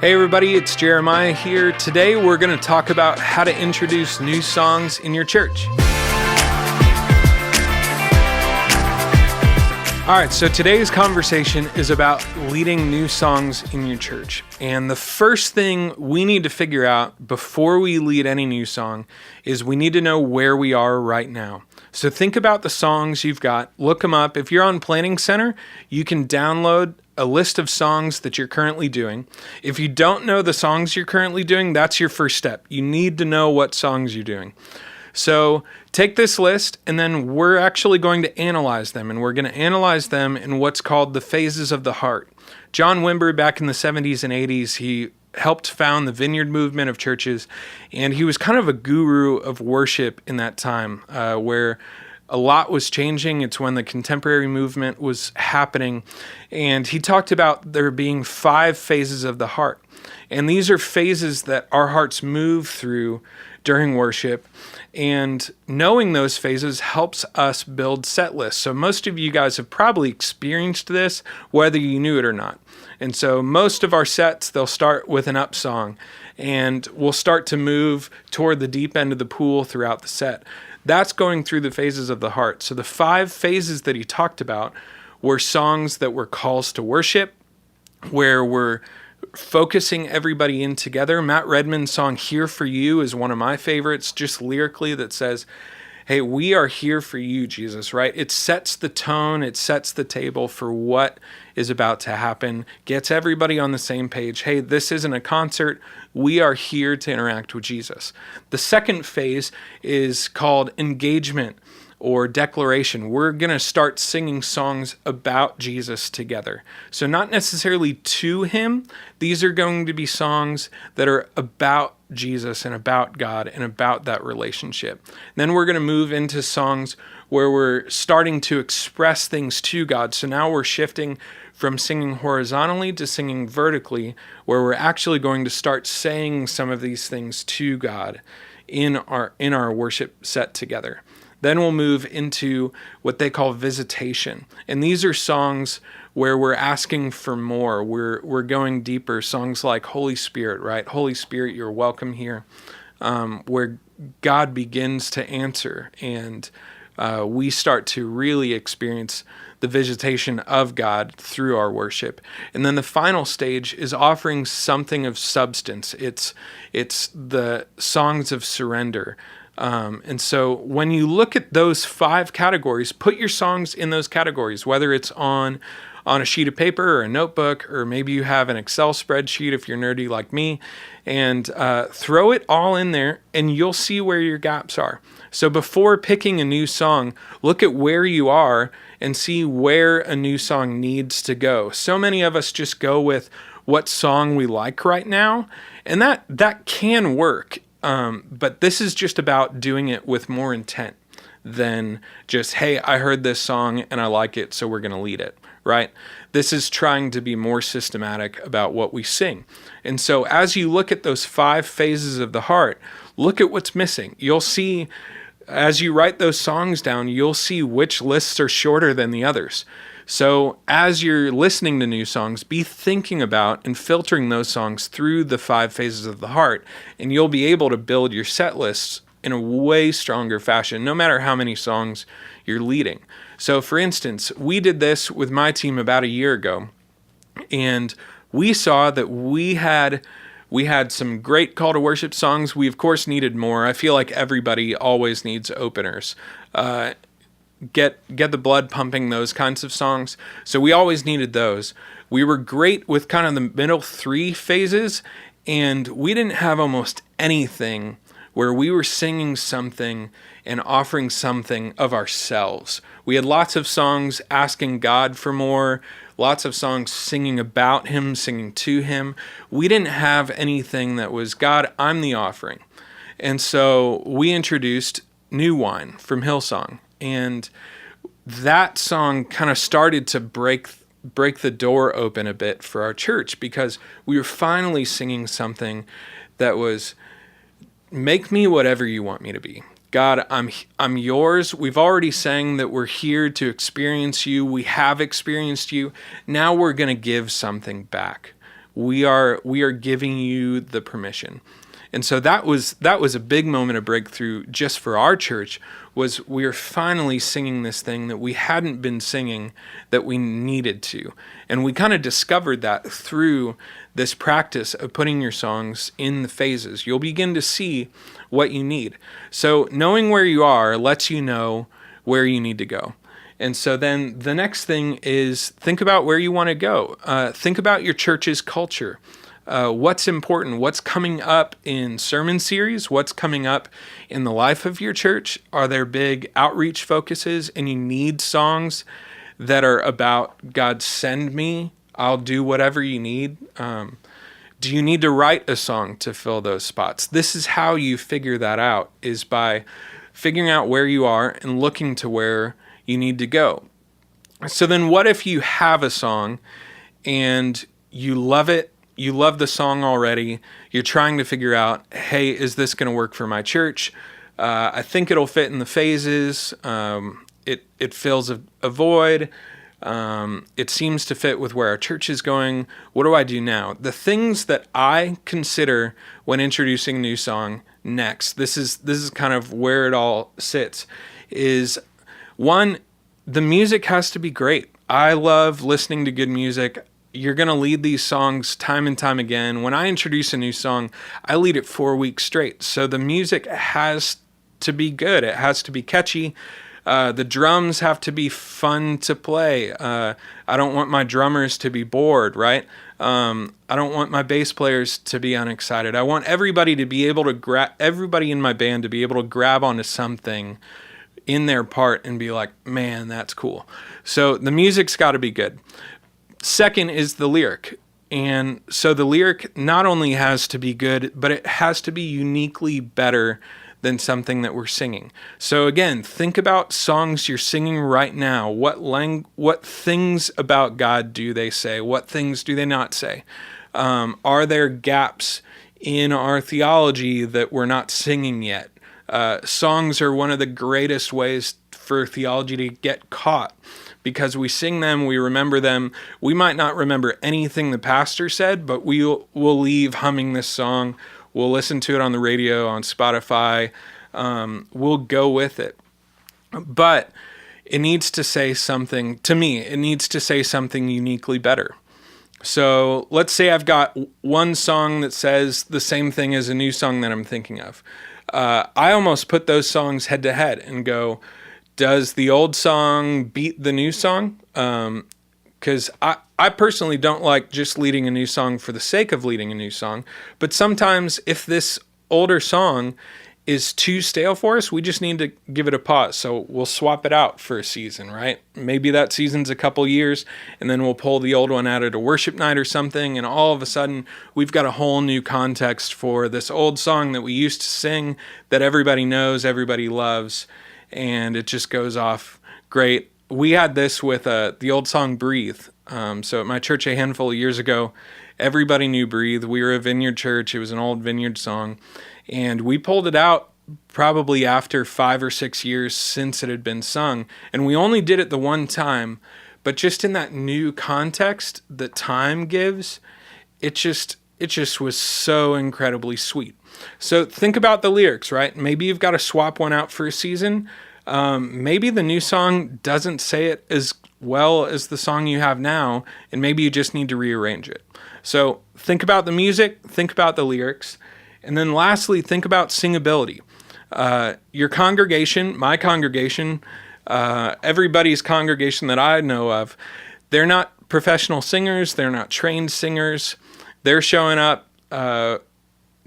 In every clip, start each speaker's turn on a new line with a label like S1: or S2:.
S1: Hey everybody, it's Jeremiah here. Today we're going to talk about how to introduce new songs in your church. Alright, so today's conversation is about leading new songs in your church. And the first thing we need to figure out before we lead any new song is we need to know where we are right now. So think about the songs you've got, look them up. If you're on Planning Center, you can download a list of songs that you're currently doing. If you don't know the songs you're currently doing, that's your first step. You need to know what songs you're doing. So take this list, and then we're actually going to analyze them, and we're going to analyze them in what's called the phases of the heart. John Wimber, back in the 70s and 80s, he helped found the Vineyard movement of churches, and he was kind of a guru of worship in that time, where a lot was changing. It's when the contemporary movement was happening. And he talked about there being 5 phases of the heart. And these are phases that our hearts move through during worship. And knowing those phases helps us build set lists. So most of you guys have probably experienced this, whether you knew it or not. And so most of our sets, they'll start with an up song. And we'll start to move toward the deep end of the pool throughout the set. That's going through the phases of the heart. So the 5 phases that he talked about were songs that were calls to worship, where we're focusing everybody in together. Matt Redman's song Here For You is one of my favorites, just lyrically, that says, hey, we are here for you, Jesus, right? It sets the tone, it sets the table for what is about to happen, gets everybody on the same page. Hey, this isn't a concert. We are here to interact with Jesus. The second phase is called engagement or declaration. We're going to start singing songs about Jesus together. So not necessarily to him. These are going to be songs that are about Jesus and about God and about that relationship. Then we're going to move into songs where we're starting to express things to God. So now we're shifting from singing horizontally to singing vertically, where we're actually going to start saying some of these things to God in our worship set together. Then we'll move into what they call visitation. And these are songs where we're asking for more. We're going deeper. Songs like Holy Spirit, right? Holy Spirit, you're welcome here. Where God begins to answer, and we start to really experience the visitation of God through our worship. And then the final stage is offering something of substance. It's the songs of surrender. And so when you look at those 5 categories, put your songs in those categories, whether it's on a sheet of paper or a notebook, or maybe you have an Excel spreadsheet if you're nerdy like me, and throw it all in there, and you'll see where your gaps are. So before picking a new song, look at where you are and see where a new song needs to go. So many of us just go with what song we like right now, and that can work. But this is just about doing it with more intent than just, hey, I heard this song and I like it, so we're going to lead it, right? This is trying to be more systematic about what we sing. And so as you look at those 5 phases of the heart, look at what's missing. You'll see, as you write those songs down, you'll see which lists are shorter than the others. So as you're listening to new songs, be thinking about and filtering those songs through the 5 phases of the heart, and you'll be able to build your set lists in a way stronger fashion, no matter how many songs you're leading. So for instance, we did this with my team about a year ago, and we saw that we had some great call to worship songs. We of course needed more. I feel like everybody always needs openers. Get the blood pumping, those kinds of songs. So we always needed those. We were great with kind of the middle 3 phases, and we didn't have almost anything where we were singing something and offering something of ourselves. We had lots of songs asking God for more, lots of songs singing about him, singing to him. We didn't have anything that was, God, I'm the offering. And so we introduced New Wine from Hillsong. And that song kind of started to break the door open a bit for our church, because we were finally singing something that was, make me whatever you want me to be. God, I'm yours. We've already sang that we're here to experience you. We have experienced you. Now we're going to give something back. we are giving you the permission. And so that was a big moment of breakthrough just for our church, was we were finally singing this thing that we hadn't been singing that we needed to. And we kind of discovered that through this practice of putting your songs in the phases. You'll begin to see what you need. So knowing where you are lets you know where you need to go. And so then the next thing is think about where you want to go. Think about your church's culture. What's important, what's coming up in sermon series, what's coming up in the life of your church. Are there big outreach focuses and you need songs that are about God, send me, I'll do whatever you need? Do you need to write a song to fill those spots? This is how you figure that out, is by figuring out where you are and looking to where you need to go. So then what if you have a song and you love it? You love the song already. You're trying to figure out, hey, is this going to work for my church? I think it'll fit in the phases. It fills a void. It seems to fit with where our church is going. What do I do now? The things that I consider when introducing a new song next, this is kind of where it all sits, is one, the music has to be great. I love listening to good music. You're going to lead these songs time and time again. When I introduce a new song, I lead it 4 weeks straight. So the music has to be good. It has to be catchy. The drums have to be fun to play. I don't want my drummers to be bored, right? I don't want my bass players to be unexcited. I want everybody to be able to everybody in my band to be able to grab onto something in their part and be like, man, that's cool. So the music's got to be good. Second is the lyric. And so the lyric not only has to be good, but it has to be uniquely better than something that we're singing. So again, think about songs you're singing right now. What things about God do they say? What things do they not say? Are there gaps in our theology that we're not singing yet? Songs are one of the greatest ways for theology to get caught, because we sing them, we remember them. We might not remember anything the pastor said, but we'll leave humming this song. We'll listen to it on the radio, on Spotify. We'll go with it. But it needs to say something, to me, it needs to say something uniquely better. So let's say I've got one song that says the same thing as a new song that I'm thinking of. I almost put those songs head to head and go, does the old song beat the new song? Because I personally don't like just leading a new song for the sake of leading a new song. But sometimes if this older song is too stale for us, we just need to give it a pause. So we'll swap it out for a season, right? Maybe that season's a couple years, and then we'll pull the old one out at a worship night or something, and all of a sudden we've got a whole new context for this old song that we used to sing that everybody knows, everybody loves, and it just goes off great. We had this with the old song Breathe. So at my church a handful of years ago, everybody knew Breathe. We were a Vineyard church. It was an old Vineyard song. And we pulled it out probably after 5 or 6 years since it had been sung. And we only did it the one time. But just in that new context that time gives, it just was so incredibly sweet. So think about the lyrics, right? Maybe you've got to swap one out for a season. Maybe the new song doesn't say it as well as the song you have now, and maybe you just need to rearrange it. So think about the music, think about the lyrics, and then lastly, think about singability. Your congregation, my congregation, everybody's congregation that I know of, they're not professional singers, they're not trained singers. They're showing up,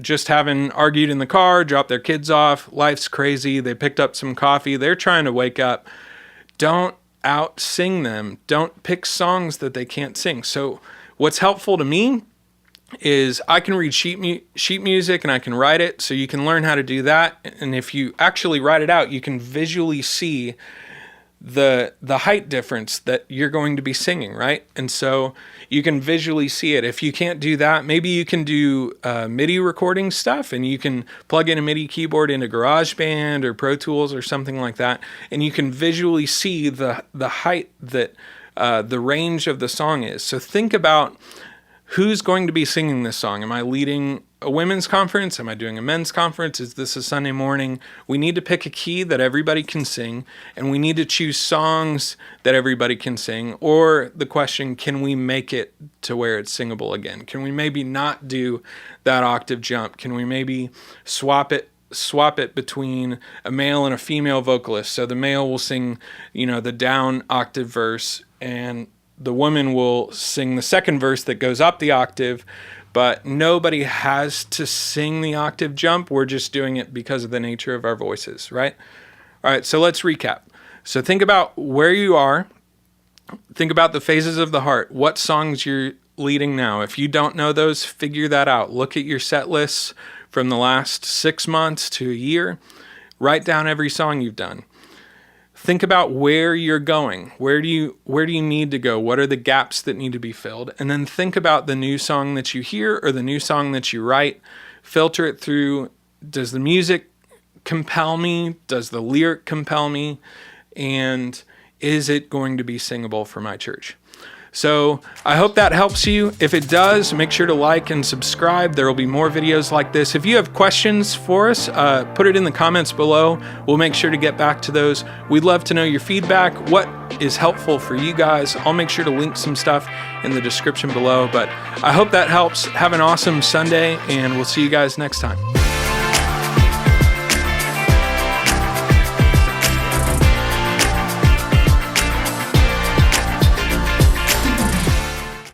S1: just having argued in the car, dropped their kids off, life's crazy, they picked up some coffee, they're trying to wake up. Don't out-sing them. Don't pick songs that they can't sing. So what's helpful to me is I can read sheet music and I can write it, so you can learn how to do that. And if you actually write it out, you can visually see the height difference that you're going to be singing, right? And so you can visually see it. If you can't do that, maybe you can do MIDI recording stuff, and you can plug in a MIDI keyboard into GarageBand or Pro Tools or something like that, and you can visually see the height that the range of the song is. So think about who's going to be singing this song? Am I leading a women's conference? Am I doing a men's conference? Is this a Sunday morning? We need to pick a key that everybody can sing, and we need to choose songs that everybody can sing. Or the question, can we make it to where it's singable again? Can we maybe not do that octave jump? Can we maybe swap it between a male and a female vocalist? So the male will sing, the down octave verse, and the woman will sing the second verse that goes up the octave, but nobody has to sing the octave jump. We're just doing it because of the nature of our voices, right? All right, so let's recap. So think about where you are. Think about the phases of the heart. What songs you're leading now. If you don't know those, figure that out. Look at your set lists from the last 6 months to a year. Write down every song you've done. Think about where you're going. Where do you need to go? What are the gaps that need to be filled? And then think about the new song that you hear or the new song that you write. Filter it through, does the music compel me? Does the lyric compel me? And is it going to be singable for my church? So I hope that helps you. If it does, make sure to like and subscribe. There will be more videos like this. If you have questions for us, put it in the comments below. We'll make sure to get back to those. We'd love to know your feedback. What is helpful for you guys? I'll make sure to link some stuff in the description below. But I hope that helps. Have an awesome Sunday, and we'll see you guys next time.